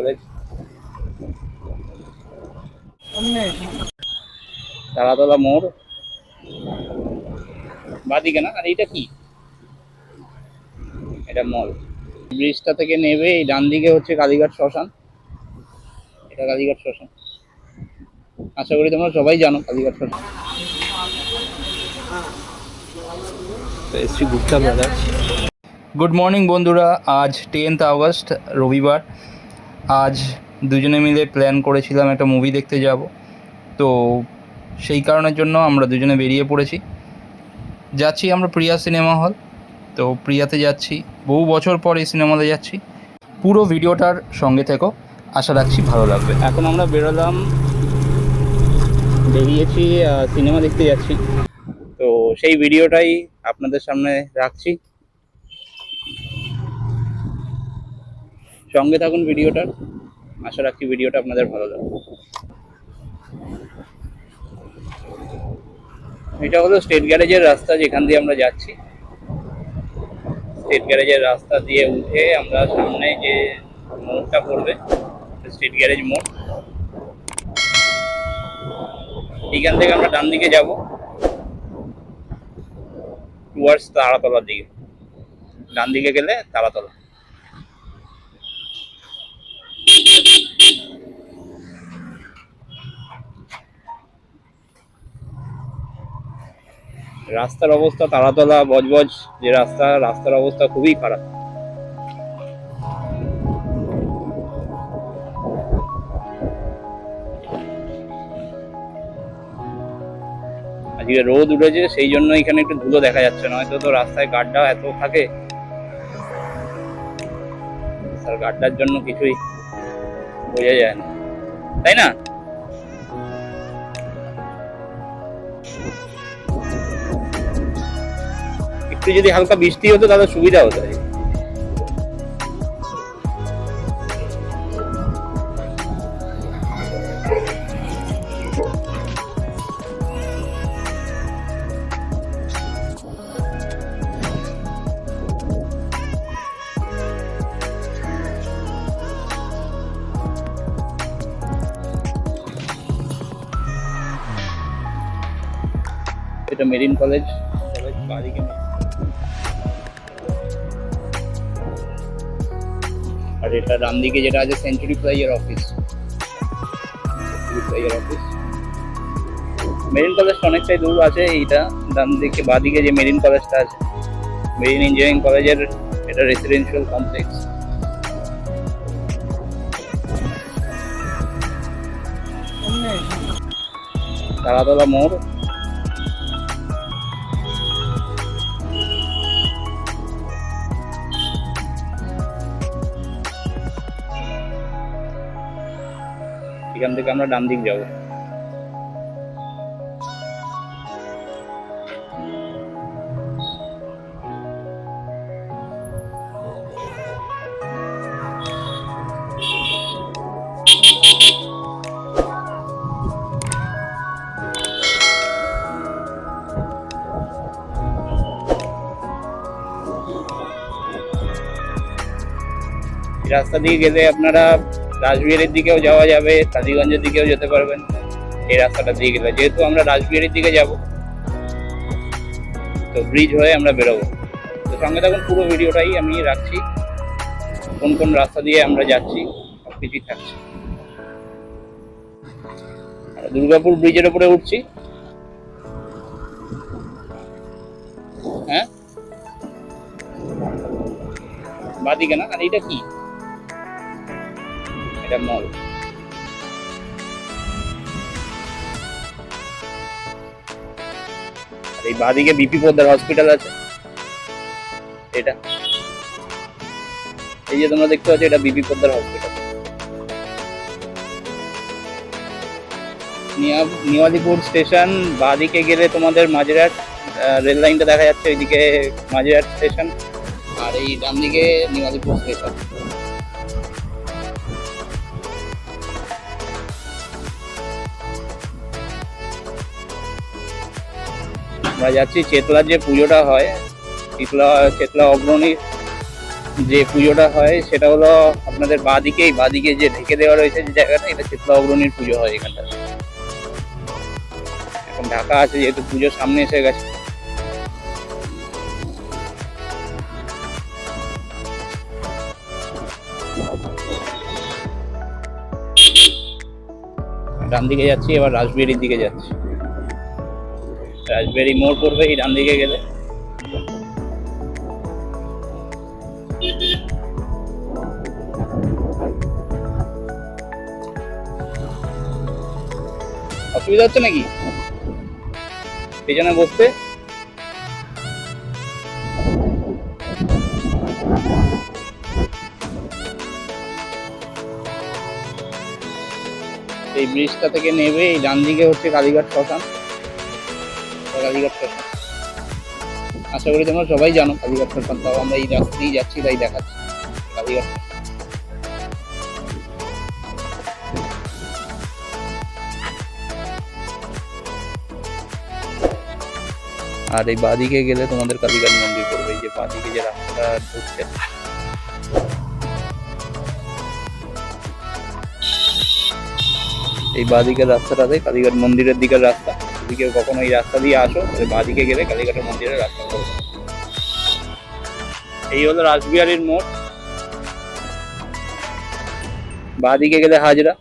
College, Taratala মোড়, বাদিকে না? আর এটা কি? এটা মল। ব্রিজটা থেকে নেবে এই ডান দিকে হচ্ছে কালীঘাট শ্মশান। এটা কালীঘাট শ্মশান, আশা করি তোমরা সবাই জানো কালীঘাট শ্মশান। গুড মর্নিং বন্ধুরা, আজ 10th আগস্ট রবিবার। আজ দুজনে মিলে প্ল্যান করেছিলাম একটা মুভি দেখতে যাব, তো সেই কারণের জন্য আমরা দুজনে বেরিয়ে পড়েছি। যাচ্ছি আমরা প্রিয়া সিনেমা হল। তো প্রিয়াতে যাচ্ছি, বহু বছর পর এই সিনেমা হলে যাচ্ছি। পুরো ভিডিওটার সঙ্গে থেকো, আশা রাখছি ভালো লাগবে। এখন আমরা বেরিয়েছি, সিনেমা দেখতে যাচ্ছি, তো সেই ভিডিওটাই আপনাদের সামনে রাখছি। সঙ্গে থাকুন ভিডিওটার, আশা রাখছি ভিডিওটা আপনাদের ভালো লাগবে। এটা হলো স্টেট গ্যারেজের রাস্তা, যেখান দিয়ে আমরা যাচ্ছি। স্টেট গ্যারেজের রাস্তা দিয়ে উঠে আমরা সামনে যে মোড়টা পড়বে, স্টেট গ্যারেজ মোড়, এইখান থেকে আমরা ডান দিকে যাব টুয়ার্ডস তারাতলার দিকে। ডান দিকে গেলে তারাতলা। রাস্তার অবস্থা, তারাতলা বজবজ যে রাস্তার অবস্থা খুবই খারাপ। আজকে রোদ উঠেছে, সেই জন্য এখানে একটু ধুলো দেখা যাচ্ছে, নয়তো তো রাস্তায় গাড্ডা এত থাকে, গাড্ডার জন্য কিছুই বোঝা যায় না, তাই না? একটু যদি হালকা বৃষ্টি হতো তাহলে সুবিধা হতো। এটা মেরিন কলেজ, বাদিকে, আর এটা ডান দিকে যেটা আছে সেঞ্চুরি প্লাইয়ের অফিস। মেরিন কলেজটা অনেকটাই দূর আছে। এইটা ডান দিকে, বাদিকে যে মেরিন কলেজটা আছে, মেরিন ইঞ্জিনিয়ারিং কলেজের, এটা রেসিডেন্সিয়াল কমপ্লেক্স। তারাতলা মোড়, এখান থেকে আমরা ডান দিক যাবো। রাস্তা দিয়ে গেলে আপনারা রাসবিহারীর দিকেও যাওয়া যাবে, কালীগঞ্জের দিকেও যেতে পারবেন এই রাস্তাটা দিয়ে গেলে। যেহেতু আমরা রাসবিহারীর দিকে যাব, তো ব্রিজ হয়ে আমরা বেরোবো। তো সঙ্গে থাকুন, পুরো ভিডিওটাই আমি রাখছি, কোন কোন রাস্তা দিয়ে আমরা যাচ্ছি সব কিছুই থাকছে। দুর্গাপুর ব্রিজের উপরে উঠছি। হ্যাঁ, বাদিকে না? আর এটা কি? এটা মল। আর এই বাদিকে বিপি পোদ্দার হসপিটাল আছে। এটা এই যে তোমরা দেখতে পাচ্ছ, এটা বিপি পোদ্দার হসপিটাল। নিয়াদিপুর স্টেশন, বাদিকে গেলে তোমাদের মাঝেরহাট রেল লাইনটা দেখা যাচ্ছে, ওইদিকে মাঝেরহাট স্টেশন, আর এই ডান দিকে নিয়াদিপুর স্টেশন। আমরা যাচ্ছি চেতলার যে পুজোটা হয়, চেতলা অগ্রণী যে পুজোটা হয় সেটা হলো আপনাদের বাঁদিকে যে ঢেকে দেওয়া রয়েছে যে জায়গাটা, এটা শীতলা অগ্রণীর পুজো হয় এখানটা। এখন ঢাকা আছে যেহেতু পুজোর সামনে এসে গেছে। ডান দিকে যাচ্ছি, এবার রাসবিহারির দিকে যাচ্ছি। রাসবিহারি মোড় পড়বে এই ডান দিকে গেলে। অসুবিধা হচ্ছে নাকি পেছনে বসতে? এই ব্রিজটা থেকে নেবে এই ডান দিকে হচ্ছে কালীঘাট শ্মশান। কালীঘাট শ্মশান আশা করি তোমরা সবাই জানো কালীঘাট শ্মশান, তাও আমরা এই রাস্তা দিয়ে যাচ্ছি তাই দেখাচ্ছি কালীঘাট। আর এই বাঁদিকে গেলে তোমাদের কালীঘাট মন্দির পড়বে, এই যে বাঁদিকে যে রাস্তাটা ঢুকছে। এই বাঁদিকের রাস্তাটাতে কালীঘাট মন্দিরের দিকের রাস্তা। যদি কেউ কখনো এই রাস্তা দিয়ে আসো তাহলে বাঁদিকে গেলে কালীঘাটের মন্দিরের রাস্তা পড়বে। এই হলো রাসবিহারীর মোড়। বাঁদিকে গেলে হাজরা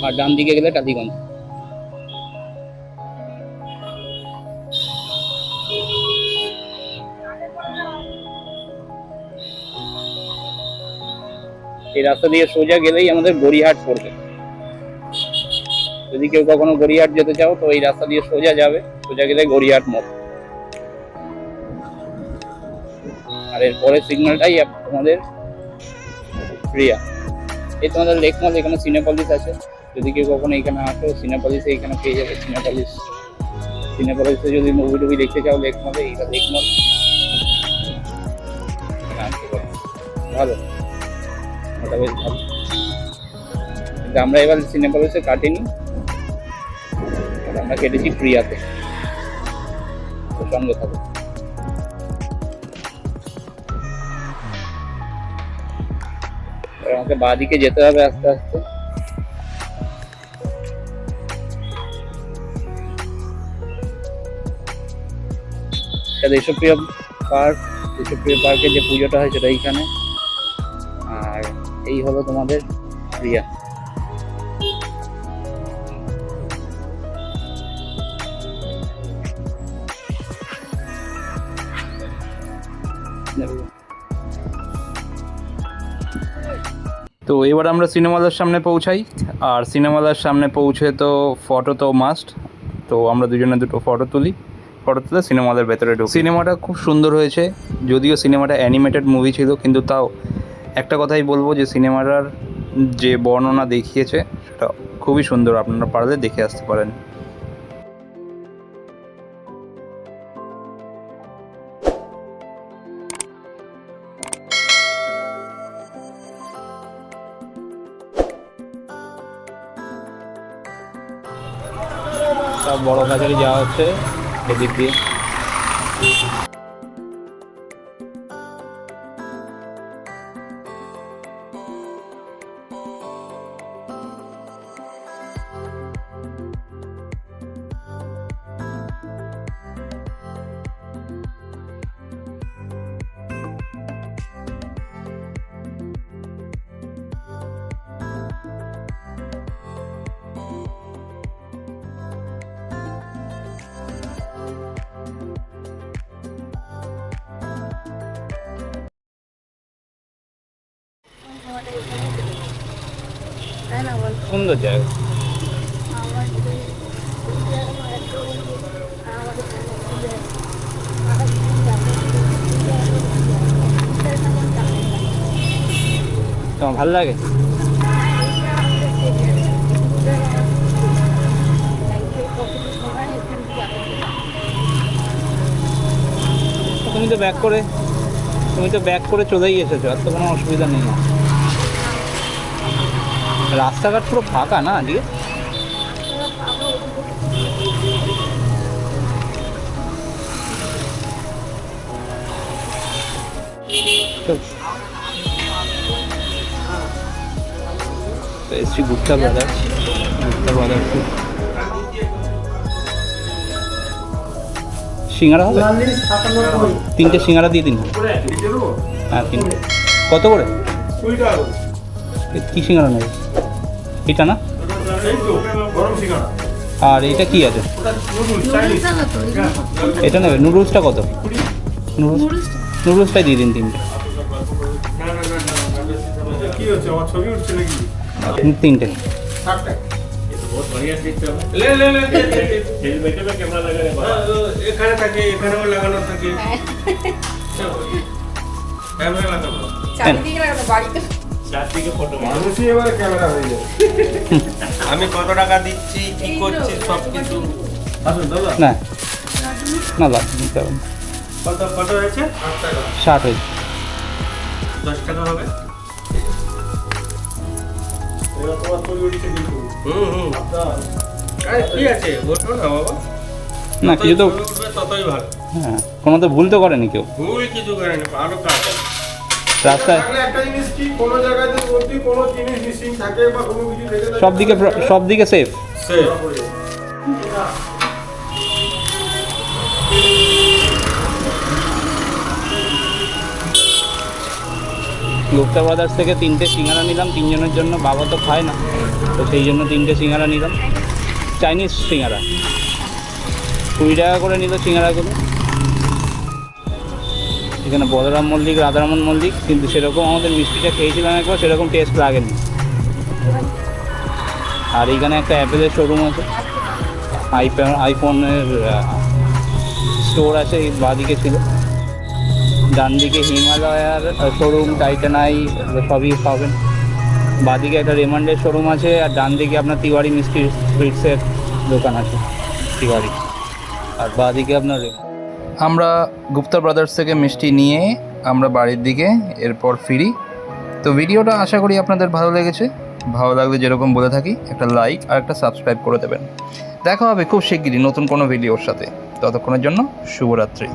আর ডান দিকে গেলে টালিগঞ্জ। এই রাস্তা দিয়ে সোজা গেলেই আমাদের গড়িয়াহাট পড়বে। যদি কেউ কখনো গড়িয়াহাট যেতে চাও তো এই রাস্তা দিয়ে সোজা যাবে, সোজা গেলে গড়িয়াহাট মোড়। আর এরপরে সিগন্যালটাই তোমাদের প্রিয়া। এই তোমাদের লেক মল, এখানে সিনেপলিস আছে। যদি কেউ কখনো এখানে আসো সিনেপলিসে এখানে পেয়ে যাবে সিনেপলিসে যদি মুভি টুভি দেখতে চাও লেক মলে, এইটা লেক মল ভালো, ওটা বেশ ভালো। কিন্তু আমরা এবার সিনেপলিসে কাটিনি, আমরা কেটেছি প্রিয়াতে। সঙ্গে থাকো। আমাকে বাঁদিকে যেতে হবে আস্তে আস্তে। দেশপ্রিয় পার্কে যে পুজোটা হয় সেটা এইখানে। আর এই হলো তোমাদের প্রিয়া। তো এবার আমরা সিনেমালার সামনে পৌঁছাই। আর সিনেমালার সামনে পৌঁছে তো ফটো তো মাস্ট, তো আমরা দুজনে দুটো ফটো তুলে সিনেমাদের ভেতরে ঢুকি। সিনেমাটা খুব সুন্দর হয়েছে, যদিও সিনেমাটা অ্যানিমেটেড মুভি ছিল, কিন্তু তাও একটা কথাই বলবো যে সিনেমাটার যে বর্ণনা দেখিয়েছে সেটা খুবই সুন্দর, আপনারা পারলে দেখে আসতে পারেন। সব বড় বাজারে যাওয়া হচ্ছে এদিক দিয়ে। সুন্দর জায়গা। তোমার ভালো লাগে? তুমি তো ব্যাক করে চলেই এসেছো, আর তো কোনো অসুবিধা নেই। রাস্তাঘাট পুরো ফাঁকা না আজকে? এসছি গুপ্তা ব্রাদার্স। সিঙ্গারা হবে, 3টে সিঙ্গারা দিয়ে দিন। হ্যাঁ 3টে। কত করে? কী সিঙ্গারা নেবে? এটা না? আর এটা কি আছে? এটা নেবে? নুডলসটা কত? নুডলসটাই দিয়ে দিন 3টে। 3টে। আমি কত টাকা দিচ্ছি, কি করছি, সব কিছু না না লাগবে। কত কত হয়েছে? 60 হয়েছে। 10 টাকা হবে। কি আছে বলবো না বাবা, না কিছু তো, ততই ভালো। হ্যাঁ কোনো তো ভুল তো করেনি কেউ। ভুল কিছু করেনি, আরো কাজ রাস্তায় একটা জিনিস কি, কোনো জায়গায় যদি কোনো জিনিস মিসিং থাকে বা কোনো কিছু থেকে থাকে, সব দিকে সেফ। গুপ্তা ব্রাদার্স থেকে 3টে সিঙ্গারা নিলাম 3 জনের জন্য। বাবা তো খায় না, তো সেই জন্য 3টে সিঙ্গারা নিলাম। চাইনিজ সিঙ্গারা 20 টাকা করে নিল সিঙ্গারাগুলো। এখানে বলরাম মল্লিক, রাধারমন মল্লিক, কিন্তু সেরকম আমাদের মিষ্টিটা খেয়েছিলাম একবার, সেরকম টেস্ট লাগেনি। আর এইখানে একটা অ্যাপেলের শোরুম আছে, আইফোনের স্টোর আছে, এই বাঁদিকে ছিল। ডান দিকে হিমালয়ার শোরুম, টাইটানাই সবই পাবেন। বাঁদিকে একটা রেমন্ডের শোরুম আছে, আর ডান দিকে আপনার তিওয়ারি মিষ্টি সুইটসের দোকান আছে, তিওয়ারি। আর বাঁদিকে আপনার আমরা গুপ্তা ব্রাদার্স থেকে মিষ্টি নিয়ে আমরা বাড়ির দিকে এরপর ফিরি। তো ভিডিওটা আশা করি আপনাদের ভালো লেগেছে। ভালো লাগলে যেরকম বলে থাকি, একটা লাইক আর একটা সাবস্ক্রাইব করে দেবেন। দেখা হবে খুব শিগগিরই নতুন কোনো ভিডিওর সাথে। ততক্ষণের জন্য শুভরাত্রি।